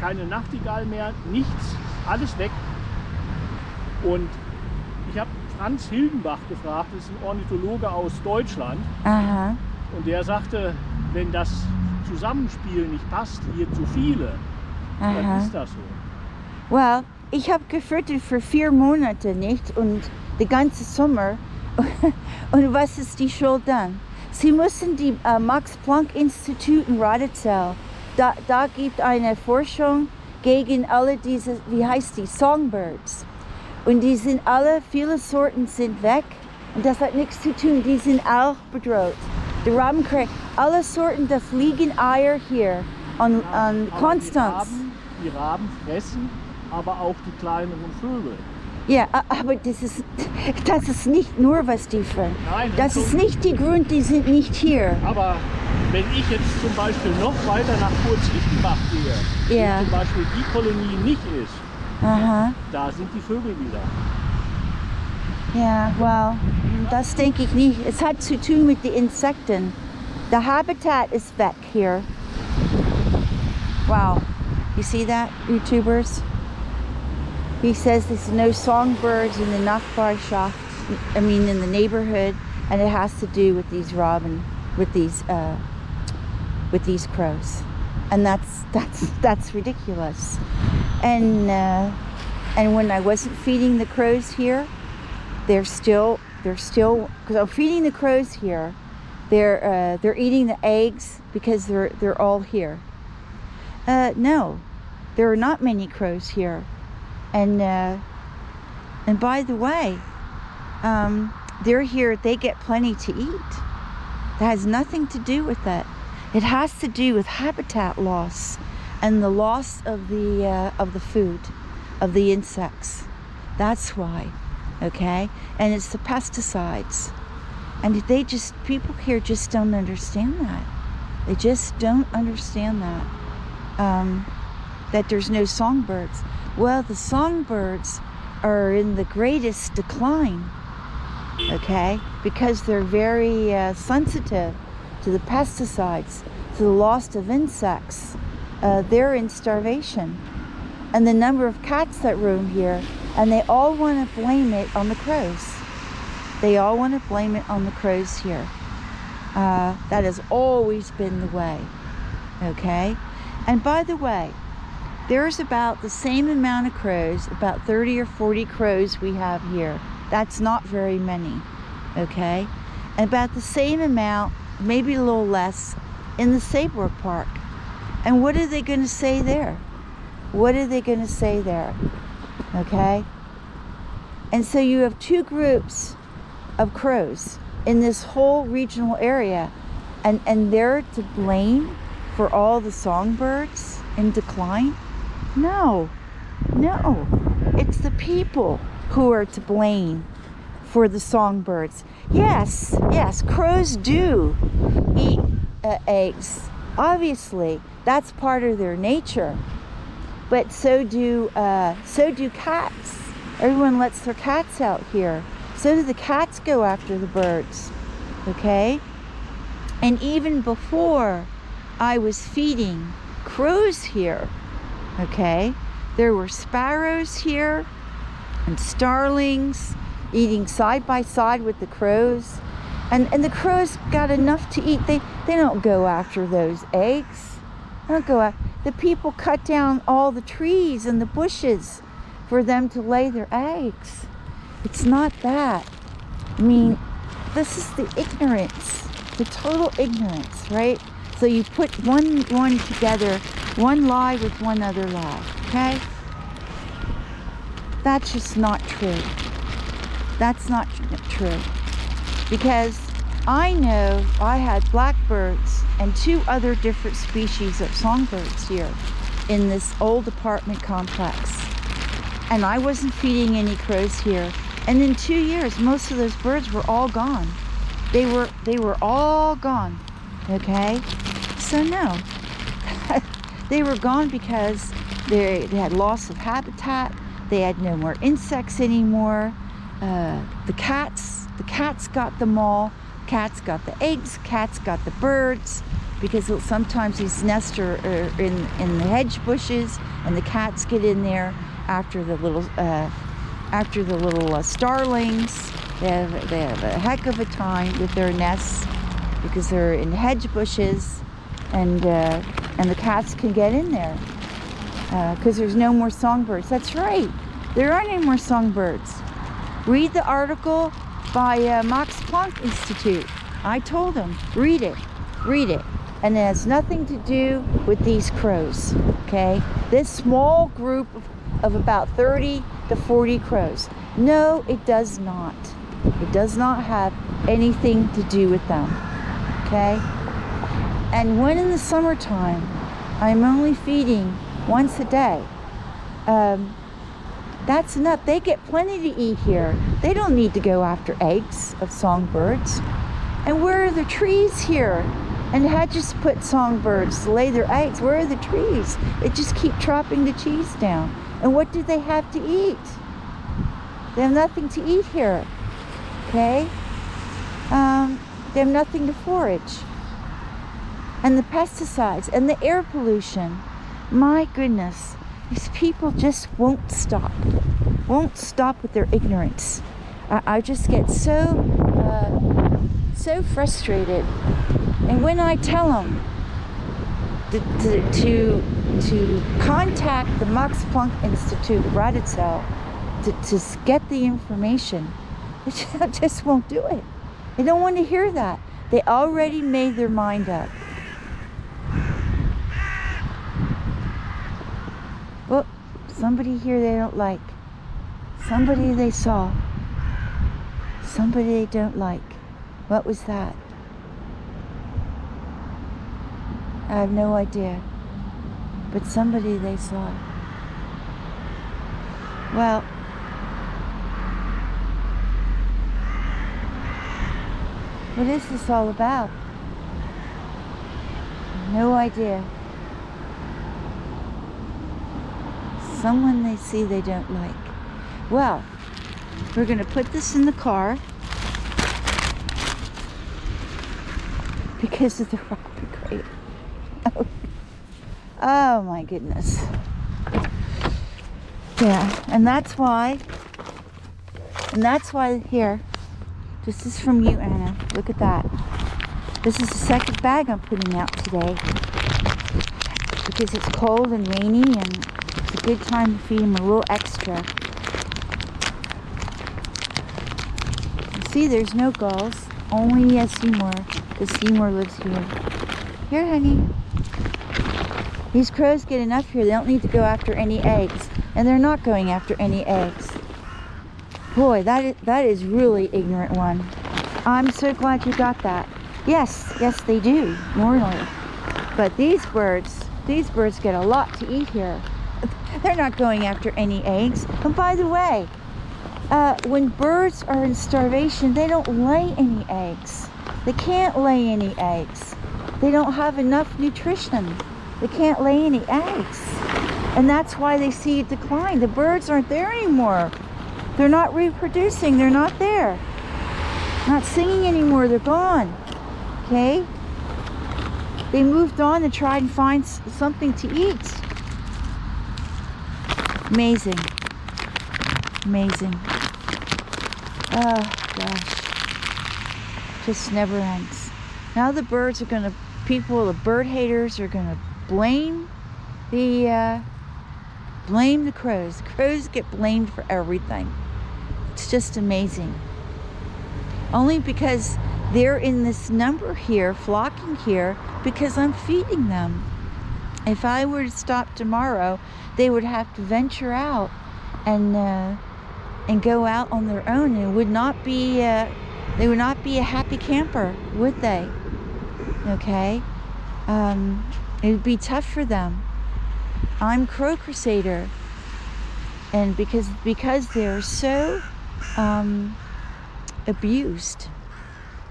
keine Nachtigall mehr, nichts, alles weg. Und ich habe Franz Hildenbach gefragt, das ist ein Ornithologe aus Deutschland. Aha. Und der sagte, wenn das Zusammenspiel nicht passt, hier zu viele, dann ist das so. Well, ich habe gefüttert für 4 Monate nicht und den ganzen Sommer. Und was ist die Schuld dann? Sie müssen die Max Planck Institute in Radezell, da gibt eine Forschung gegen alle diese, wie heißt die, Songbirds. Und die sind alle, viele Sorten sind weg. Und das hat nichts zu tun, die sind auch bedroht. Der Rabenkrähe, alle Sorten, da fliegen Eier hier an Konstanz. Die Raben fressen aber auch die kleineren Vögel. Ja, aber das ist nicht nur, was die fressen. Nein, das ist nicht der Grund, die sind nicht hier. Aber wenn ich jetzt zum Beispiel noch weiter nach Kreuzlingen gehe, ja. wo zum Beispiel die Kolonie nicht ist, aha. Da sind die Vögel wieder. Ja, well, das denke ich nicht. Es hat zu tun mit den Insekten. The habitat is weg here. Wow, you see that, YouTubers? He says there's no songbirds in the Nachbarschaft, I mean in the neighborhood, and it has to do with these robin, with these crows, and that's ridiculous. And when I wasn't feeding the crows here, they're still because I'm feeding the crows here. They're eating the eggs because they're all here. No, there are not many crows here. And by the way, they're here, they get plenty to eat. That has nothing to do with that. It has to do with habitat loss and the loss of the food, of the insects. That's why, okay? And it's the pesticides. And people here just don't understand that. They just don't understand that. That there's no songbirds. Well, the songbirds are in the greatest decline, okay? Because they're very sensitive to the pesticides, to the loss of insects. They're in starvation. And the number of cats that roam here, and they all want to blame it on the crows. They all want to blame it on the crows here. That has always been the way, okay? And by the way, there's about the same amount of crows, about 30 or 40 crows we have here. That's not very many, okay? And about the same amount, maybe a little less, in the Saybrook Park. And what are they going to say there? What are they going to say there, okay? And so you have 2 groups of crows in this whole regional area, and they're to blame for all the songbirds in decline? No, it's the people who are to blame for the songbirds. Yes, crows do eat eggs. Obviously, that's part of their nature. But so do cats. Everyone lets their cats out here. So do the cats go after the birds, okay? And even before I was feeding crows here, okay, there were sparrows here and starlings eating side by side with the crows. And the crows got enough to eat. They don't go after those eggs. They don't go after. The people cut down all the trees and the bushes for them to lay their eggs. It's not that. I mean, this is the ignorance, the total ignorance, right? So you put one together, one lie with one other lie, okay? That's just not true. That's not true. Because I know I had blackbirds and 2 other different species of songbirds here in this old apartment complex. And I wasn't feeding any crows here. And in 2 years, most of those birds were all gone. They were all gone, okay? So no, they were gone because they had loss of habitat. They had no more insects anymore. The cats got them all. Cats got the eggs, cats got the birds. because sometimes these nests are in the hedge bushes, and the cats get in there after the little starlings. They have a heck of a time with their nests because they're in hedge bushes, and the cats can get in there because there's no more songbirds. That's right, there aren't any more songbirds. Read the article by Max Planck Institute. I told them, read it, and it has nothing to do with these crows. Okay, this small group of about 30 to 40 crows. No, it does not. It does not have anything to do with them. Okay? And when in the summertime, I'm only feeding once a day, that's enough. They get plenty to eat here. They don't need to go after eggs of songbirds. And where are the trees here? And hedges put songbirds to lay their eggs. Where are the trees? They just keep chopping the trees down. And what do they have to eat? They have nothing to eat here. Okay? They have nothing to forage. And the pesticides and the air pollution. My goodness, these people just won't stop. Won't stop with their ignorance. I just get so frustrated. And when I tell them to contact the Max Planck Institute, Raditzel, to get the information, they just won't do it. They don't want to hear that. They already made their mind up. Well, somebody here they don't like. Somebody they saw. Somebody they don't like. What was that? I have no idea. But somebody they saw. Well, what is this all about? No idea. Someone they see they don't like. Well, we're going to put this in the car because of the robber crate. Oh my goodness. Yeah, and that's why here, this is from you, Anna. Look at that. This is the second bag I'm putting out today because it's cold and rainy, and it's a good time to feed them a little extra. You see, there's no gulls, only Seymour, because Seymour lives here. Here, honey. These crows get enough here. They don't need to go after any eggs, and they're not going after any eggs. Boy, that is really ignorant one. I'm so glad you got that. Yes, they do, normally. But these birds get a lot to eat here. They're not going after any eggs. And by the way, when birds are in starvation, they don't lay any eggs. They can't lay any eggs. They don't have enough nutrition. They can't lay any eggs. And that's why they see a decline. The birds aren't there anymore. They're not reproducing. They're not there. Not singing anymore. They're gone. Okay? They moved on to try and find something to eat. Amazing. Amazing. Oh, gosh. Just never ends. Now the birds are going to, the bird haters are going to blame the crows. Crows get blamed for everything. It's just amazing. Only because they're in this number here, flocking here, because I'm feeding them. If I were to stop tomorrow, they would have to venture out and go out on their own, and would not be they would not be a happy camper, would they? Okay, it would be tough for them. I'm Crow Crusader, and because they're so abused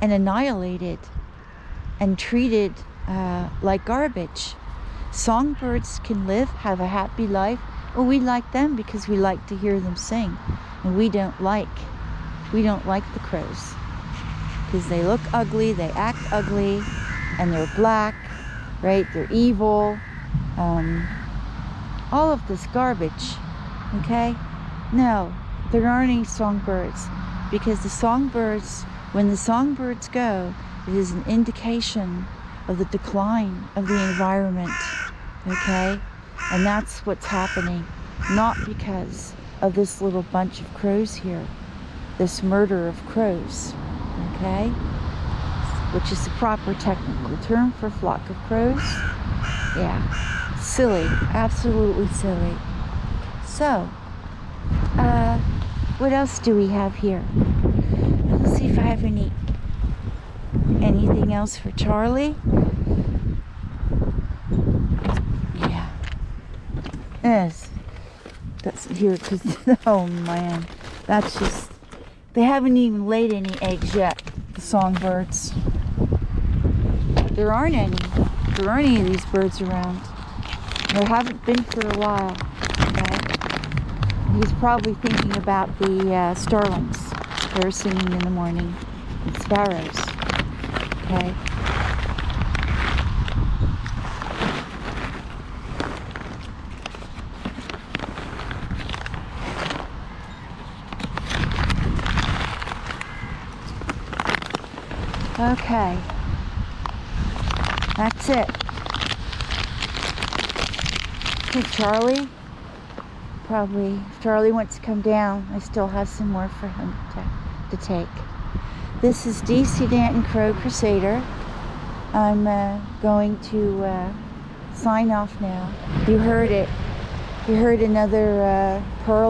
and annihilated and treated like garbage. Songbirds can have a happy life. Well, we like them because we like to hear them sing, and we don't like the crows because they look ugly, they act ugly, and they're black, right? They're evil. All of this garbage, okay? No, there aren't any songbirds, because the songbirds, when the songbirds go, it is an indication of the decline of the environment, okay? And that's what's happening, not because of this little bunch of crows here, this murder of crows, okay? Which is the proper technical term for flock of crows. Yeah. Silly, absolutely silly. So, what else do we have here? Let's see if I have anything else for Charlie. Yeah. Yes. That's here because, oh man, that's just, they haven't even laid any eggs yet, the songbirds. There aren't any of these birds around. There haven't been for a while. Okay? He's probably thinking about the starlings that are singing in the morning, and sparrows. Okay. Okay. That's it. I think Charlie, probably, if Charlie wants to come down, I still have some more for him to take. This is DC Danton Crow Crusader. I'm going to sign off now. You heard it. You heard another pearl